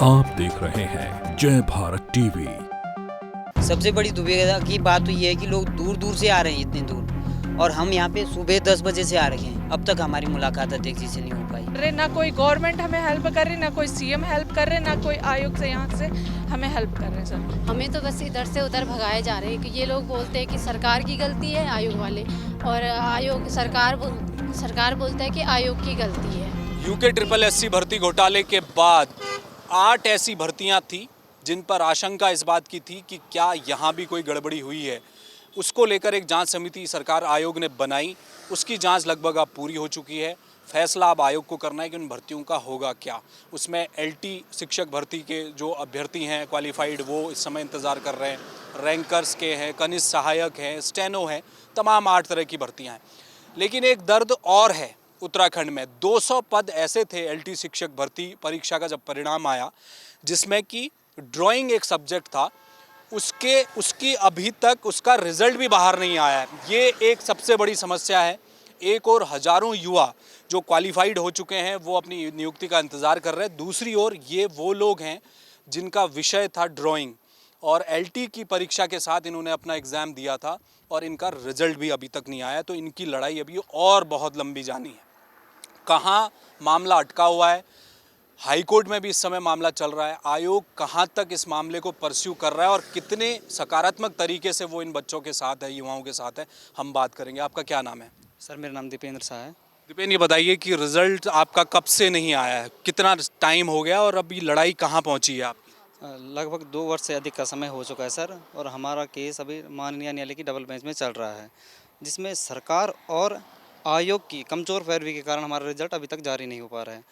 आप देख रहे हैं जय भारत टीवी। सबसे बड़ी दुविधा की बात तो ये है कि लोग दूर दूर से आ रहे हैं, इतनी दूर, और हम यहाँ पे सुबह 10 बजे से आ रहे हैं। अब तक हमारी मुलाकात अध्यक्ष जी से नहीं हो पाई। ना कोई गवर्नमेंट हमें हेल्प कर रही, ना कोई सीएम हेल्प कर रहे, ना कोई आयोग से यहाँ से हमें हेल्प कर रहे हैं। सर हमें तो बस इधर से उधर भगाए जा रहे हैं कि ये लोग बोलते हैं कि सरकार की गलती है, आयोग वाले, और आयोग सरकार बोलता है कि आयोग की गलती है। यूके ट्रिपल एससी भर्ती घोटाले के बाद 8 ऐसी भर्तियां थी जिन पर आशंका इस बात की थी कि क्या यहाँ भी कोई गड़बड़ी हुई है। उसको लेकर एक जांच समिति सरकार आयोग ने बनाई। उसकी जांच लगभग अब पूरी हो चुकी है। फैसला अब आयोग को करना है कि उन भर्तियों का होगा क्या। उसमें एलटी शिक्षक भर्ती के जो अभ्यर्थी हैं क्वालिफाइड, वो इस समय इंतज़ार कर रहे हैं। रैंकर्स के हैं, कनिष्ठ सहायक हैं, स्टेनो हैं, तमाम 8 तरह की भर्तियाँ हैं। लेकिन एक दर्द और है। उत्तराखंड में 200 पद ऐसे थे एलटी शिक्षक भर्ती परीक्षा का जब परिणाम आया, जिसमें कि ड्राइंग एक सब्जेक्ट था, उसकी अभी तक उसका रिजल्ट भी बाहर नहीं आया है। ये एक सबसे बड़ी समस्या है। एक और हज़ारों युवा जो क्वालिफाइड हो चुके हैं वो अपनी नियुक्ति का इंतज़ार कर रहे हैं। दूसरी ओर ये वो लोग हैं जिनका विषय था ड्राइंग, और एलटी की परीक्षा के साथ इन्होंने अपना एग्ज़ाम दिया था और इनका रिजल्ट भी अभी तक नहीं आया। तो इनकी लड़ाई अभी और बहुत लंबी जानी है। कहाँ मामला अटका हुआ है, हाई कोर्ट में भी इस समय मामला चल रहा है। आयोग कहाँ तक इस मामले को परस्यू कर रहा है और कितने सकारात्मक तरीके से वो इन बच्चों के साथ है, युवाओं के साथ है, हम बात करेंगे। आपका क्या नाम है? सर मेरा नाम दीपेंद्र शाह है। दीपेन, ये बताइए कि रिजल्ट आपका कब से नहीं आया है, कितना टाइम हो गया और अभी लड़ाई कहाँ पहुँची है आपकी? लगभग 2 वर्ष से अधिक का समय हो चुका है सर, और हमारा केस अभी माननीय न्यायालय की डबल बेंच में चल रहा है, जिसमें सरकार और आयोग की कमज़ोर पैरवी के कारण हमारा रिजल्ट अभी तक जारी नहीं हो पा रहा है।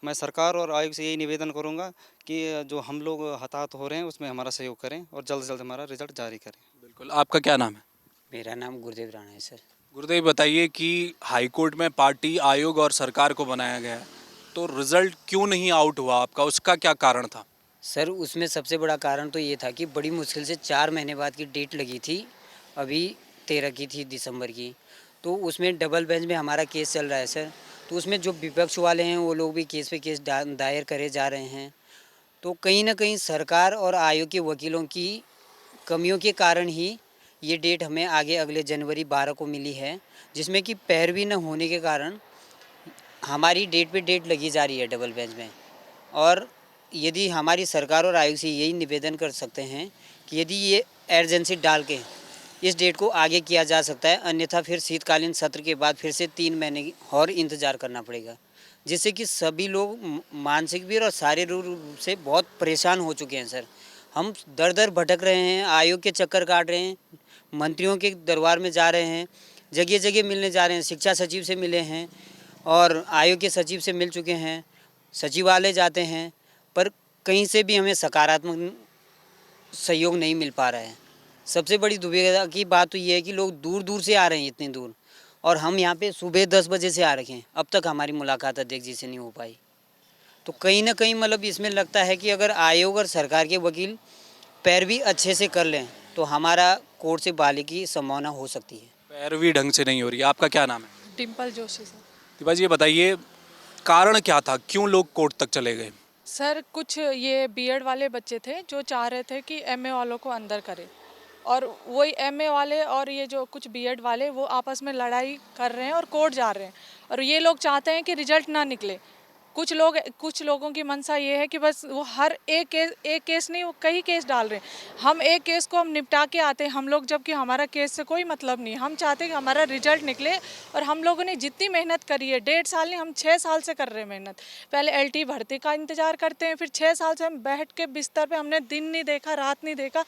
मैं सरकार और आयोग से यही निवेदन करूंगा कि जो हम लोग हताहत हो रहे हैं उसमें हमारा सहयोग करें और जल्द से जल्द हमारा रिजल्ट जारी करें। बिल्कुल। आपका क्या नाम है? मेरा नाम गुरुदेव राणा है सर। गुरुदेव, बताइए कि हाईकोर्ट में पार्टी, आयोग और सरकार को बनाया गया है, तो रिजल्ट क्यों नहीं आउट हुआ आपका, उसका क्या कारण था? सर उसमें सबसे बड़ा कारण तो ये था कि बड़ी मुश्किल से 4 महीने बाद की डेट लगी थी, अभी 13 की थी दिसंबर की। तो उसमें डबल बेंच में हमारा केस चल रहा है सर। तो उसमें जो विपक्ष वाले हैं वो लोग भी केस पे केस दायर करे जा रहे हैं। तो कहीं ना कहीं सरकार और आयोग के वकीलों की कमियों के कारण ही ये डेट हमें आगे अगले जनवरी 12 को मिली है, जिसमें कि पैरवी न होने के कारण हमारी डेट पे डेट लगी जा रही है डबल बेंच में। और यदि हमारी सरकार और आयोग से यही निवेदन कर सकते हैं कि यदि ये एमरजेंसी डाल के इस डेट को आगे किया जा सकता है, अन्यथा फिर शीतकालीन सत्र के बाद फिर से 3 महीने और इंतज़ार करना पड़ेगा, जिससे कि सभी लोग मानसिक भी और शारीरिक रूप से बहुत परेशान हो चुके हैं सर। हम दर दर भटक रहे हैं, आयोग के चक्कर काट रहे हैं, मंत्रियों के दरबार में जा रहे हैं, जगह जगह मिलने जा रहे हैं, शिक्षा सचिव से मिले हैं और आयोग के सचिव से मिल चुके हैं, सचिवालय जाते हैं, पर कहीं से भी हमें सकारात्मक सहयोग नहीं मिल पा रहा है। सबसे बड़ी दुविधा की बात तो ये है कि लोग दूर दूर से आ रहे हैं, इतनी दूर, और हम यहाँ पे सुबह 10 बजे से आ रखे हैं। अब तक हमारी मुलाकात अध्यक्ष जी से नहीं हो पाई। तो कहीं ना कहीं मतलब इसमें लगता है कि अगर आयोग और सरकार के वकील पैरवी अच्छे से कर लें तो हमारा कोर्ट से बहाली की संभावना हो सकती है। पैरवी ढंग से नहीं हो रही है। आपका क्या नाम है? डिम्पल जोशी सर। दीपा जी, ये बताइए कारण क्या था, क्यों लोग कोर्ट तक चले गए? सर कुछ ये बीएड वाले बच्चे थे जो चाह रहे थे कि एमए वालों को अंदर करे, और वही एमए वाले और ये जो कुछ बीएड वाले वो आपस में लड़ाई कर रहे हैं और कोर्ट जा रहे हैं, और ये लोग चाहते हैं कि रिजल्ट ना निकले। कुछ लोगों की मंशा ये है कि बस वो हर एक केस नहीं, वो कई केस डाल रहे हैं। हम एक केस को हम निपटा के आते हैं हम लोग, जबकि हमारा केस से कोई मतलब नहीं। हम चाहते हैं कि हमारा रिजल्ट निकले, और हम लोगों ने जितनी मेहनत करी है, 1.5 साल नहीं, हम 6 साल से कर रहे हैं मेहनत। पहले एलटी भर्ती का इंतज़ार करते हैं, फिर 6 साल से हम बैठ के बिस्तर पर, हमने दिन नहीं देखा, रात नहीं देखा,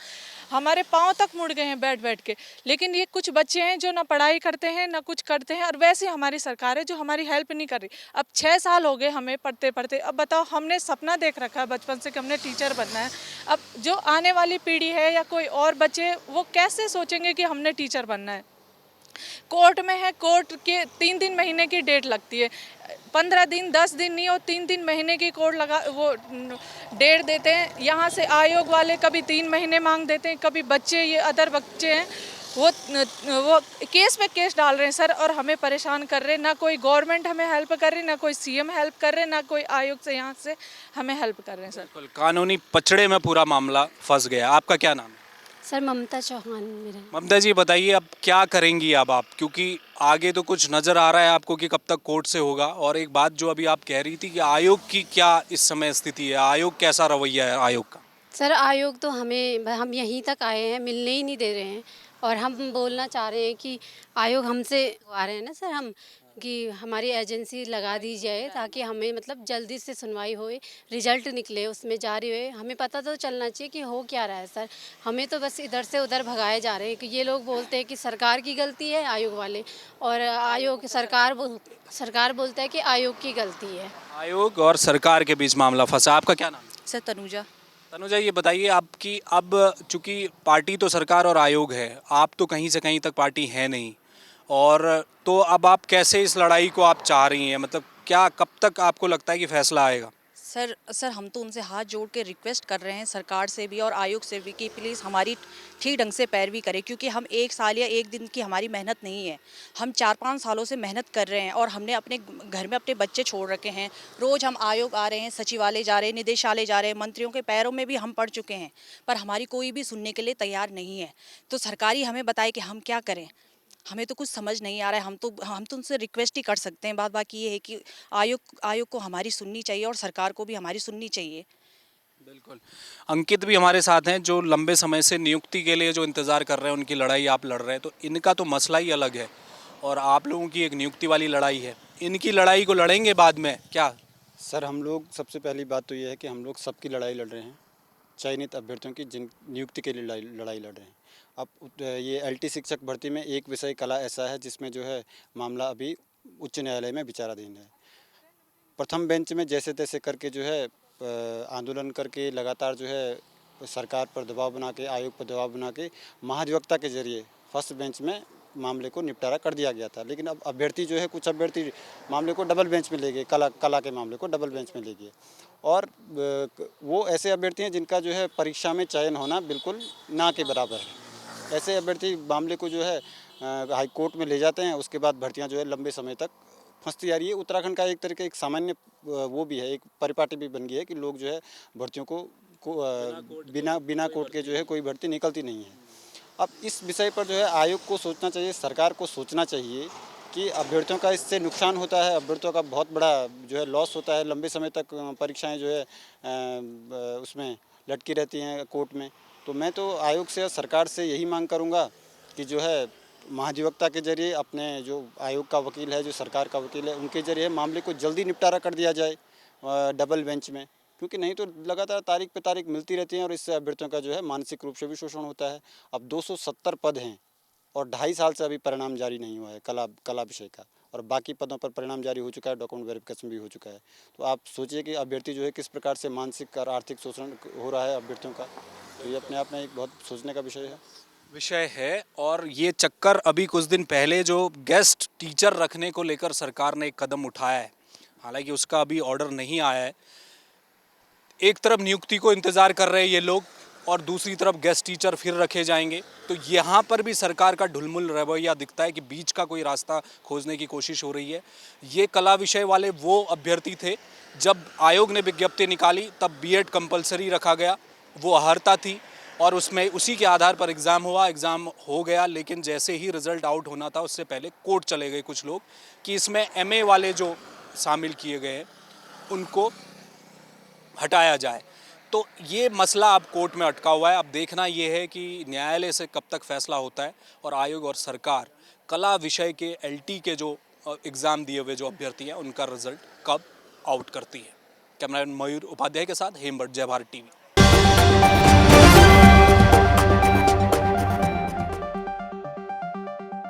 हमारे पाँव तक मुड़ गए हैं बैठ बैठ के। लेकिन ये कुछ बच्चे हैं जो ना पढ़ाई करते हैं ना कुछ करते हैं, और वैसे हमारी सरकार है जो हमारी हेल्प नहीं कर रही। अब 6 साल हो गए हमें पढ़ते पढ़ते। अब बताओ, हमने सपना देख रखा है बचपन से कि हमने टीचर बनना है। अब जो आने वाली पीढ़ी है या कोई और बच्चे, वो कैसे सोचेंगे कि हमने टीचर बनना है? कोर्ट में है, कोर्ट के 3-3 महीने की डेट लगती है, 15 दिन 10 दिन नहीं, और 3-3 महीने की कोर्ट लगा वो डेट देते हैं। यहाँ से आयोग वाले कभी 3 महीने मांग देते हैं, कभी बच्चे, ये अदर बच्चे हैं वो वो केस पे केस डाल रहे हैं सर, और हमें परेशान कर रहे हैं। ना कोई गवर्नमेंट हमें हेल्प कर रही, ना कोई सीएम हेल्प कर रहे, ना कोई आयोग से यहाँ से हमें हेल्प कर रहे हैं सर। बिल्कुल, कानूनी पचड़े में पूरा मामला फंस गया। आपका क्या नाम है? सर ममता चौहान मेरा। ममता जी बताइए, अब क्या करेंगी अब आप, क्योंकि आगे तो कुछ नज़र आ रहा है आपको कि कब तक कोर्ट से होगा। और एक बात जो अभी आप कह रही थी कि आयोग की क्या इस समय स्थिति है, आयोग कैसा रवैया है आयोग का? सर आयोग तो हम यहीं तक आए हैं, मिलने ही नहीं दे रहे हैं। और हम बोलना चाह रहे हैं कि आयोग हमसे आ रहे हैं ना सर, हम कि हमारी एजेंसी लगा दी जाए ताकि हमें मतलब जल्दी से सुनवाई होए, रिजल्ट निकले, उसमें जारी होए। हमें पता तो चलना चाहिए कि हो क्या रहा है सर। हमें तो बस इधर से उधर भगाए जा रहे हैं कि ये लोग बोलते हैं कि सरकार की गलती है आयोग वाले, और आयोग सरकार बोलता है कि आयोग की गलती है। आयोग और सरकार के बीच मामला फंसा। आपका क्या नाम है? सर तनुजा। तनुजा, ये बताइए आपकी, अब चूंकि पार्टी तो सरकार और आयोग है, आप तो कहीं से कहीं तक पार्टी है नहीं, और तो अब आप कैसे इस लड़ाई को आप चाह रही हैं, मतलब क्या कब तक आपको लगता है कि फैसला आएगा? सर हम तो उनसे हाथ जोड़ के रिक्वेस्ट कर रहे हैं, सरकार से भी और आयोग से भी, कि प्लीज़ हमारी ठीक ढंग से पैरवी करें, क्योंकि हम एक साल या एक दिन की हमारी मेहनत नहीं है। हम 4-5 सालों से मेहनत कर रहे हैं और हमने अपने घर में अपने बच्चे छोड़ रखे हैं। रोज़ हम आयोग आ रहे हैं, सचिवालय जा रहे हैं, निदेशालय जा रहे हैं, मंत्रियों के पैरों में भी हम पड़ चुके हैं, पर हमारी कोई भी सुनने के लिए तैयार नहीं है। तो सरकार ही हमें बताए कि हम क्या करें। हमें तो कुछ समझ नहीं आ रहा है। हम तो उनसे रिक्वेस्ट ही कर सकते हैं। बाकी ये है कि आयोग को हमारी सुननी चाहिए और सरकार को भी हमारी सुननी चाहिए। बिल्कुल। अंकित भी हमारे साथ हैं, जो लंबे समय से नियुक्ति के लिए जो इंतज़ार कर रहे हैं, उनकी लड़ाई आप लड़ रहे हैं, तो इनका तो मसला ही अलग है और आप लोगों की एक नियुक्ति वाली लड़ाई है। इनकी लड़ाई को लड़ेंगे बाद में क्या? सर हम लोग, सबसे पहली बात तो ये है कि हम लोग सबकी लड़ाई लड़ रहे हैं, चयनित अभ्यर्थियों की जिन नियुक्ति के लिए लड़ाई लड़ रहे हैं। अब ये एलटी शिक्षक भर्ती में एक विषय कला ऐसा है जिसमें जो है मामला अभी उच्च न्यायालय में विचाराधीन है। प्रथम बेंच में जैसे तैसे करके जो है आंदोलन करके लगातार जो है सरकार पर दबाव बना के, आयोग पर दबाव बना के महाधिवक्ता के जरिए फर्स्ट बेंच में मामले को निपटारा कर दिया गया था। लेकिन अब अभ्यर्थी जो है, कुछ अभ्यर्थी मामले को डबल बेंच में ले गए, कला के मामले को डबल बेंच में ले गए। और वो ऐसे अभ्यर्थी हैं जिनका जो है परीक्षा में चयन होना बिल्कुल ना के बराबर है। ऐसे अभ्यर्थी मामले को जो है हाई कोर्ट में ले जाते हैं, उसके बाद भर्तियां जो है लंबे समय तक फंसती आ रही है। उत्तराखंड का एक तरीके एक सामान्य वो भी है, एक परिपाटी भी बन गई है कि लोग जो है भर्तियों को बिना कोर्ट के जो है कोई भर्ती निकलती नहीं है। अब इस विषय पर जो है आयोग को सोचना चाहिए, सरकार को सोचना चाहिए कि अभ्यर्थियों का इससे नुकसान होता है, अभ्यर्थियों का बहुत बड़ा जो है लॉस होता है। लंबे समय तक परीक्षाएं जो है उसमें लटकी रहती हैं कोर्ट में। तो मैं तो आयोग से और सरकार से यही मांग करूंगा कि जो है महाधिवक्ता के जरिए, अपने जो आयोग का वकील है, जो सरकार का वकील है, उनके जरिए मामले को जल्दी निपटारा कर दिया जाए डबल बेंच में, क्योंकि नहीं तो लगातार तारीख पे तारीख मिलती रहती हैं और इससे अभ्यर्थियों का जो है मानसिक रूप से भी शोषण होता है। अब 270 पद हैं और 2.5 साल से अभी परिणाम जारी नहीं हुआ है कला विषय का, और बाकी पदों पर परिणाम जारी हो चुका है, डॉक्यूमेंट वेरिफिकेशन भी हो चुका है। तो आप सोचिए कि अभ्यर्थी जो है किस प्रकार से मानसिक और आर्थिक शोषण हो रहा है अभ्यर्थियों का। तो ये अपने आप में एक बहुत सोचने का विषय है। और ये चक्कर अभी कुछ दिन पहले जो गेस्ट टीचर रखने को लेकर सरकार ने एक कदम उठाया है, हालांकि उसका अभी ऑर्डर नहीं आया है। एक तरफ नियुक्ति को इंतज़ार कर रहे हैं ये लोग और दूसरी तरफ गेस्ट टीचर फिर रखे जाएंगे, तो यहाँ पर भी सरकार का ढुलमुल रवैया दिखता है कि बीच का कोई रास्ता खोजने की कोशिश हो रही है। ये कला विषय वाले वो अभ्यर्थी थे, जब आयोग ने विज्ञप्ति निकाली तब बीएड कंपलसरी रखा गया, वो अहर्ता थी और उसमें उसी के आधार पर एग्ज़ाम हुआ, एग्ज़ाम हो गया। लेकिन जैसे ही रिज़ल्ट आउट होना था उससे पहले कोर्ट चले गए कुछ लोग कि इसमें एमए वाले जो शामिल किए गए हैं उनको हटाया जाए। तो ये मसला अब कोर्ट में अटका हुआ है। अब देखना ये है कि न्यायालय से कब तक फैसला होता है और आयोग और सरकार कला विषय के एलटी के जो एग्ज़ाम दिए हुए जो अभ्यर्थी हैं उनका रिज़ल्ट कब आउट करती है। कैमरामैन मयूर उपाध्याय के साथ हेमभट्ट, जय भारत टीवी।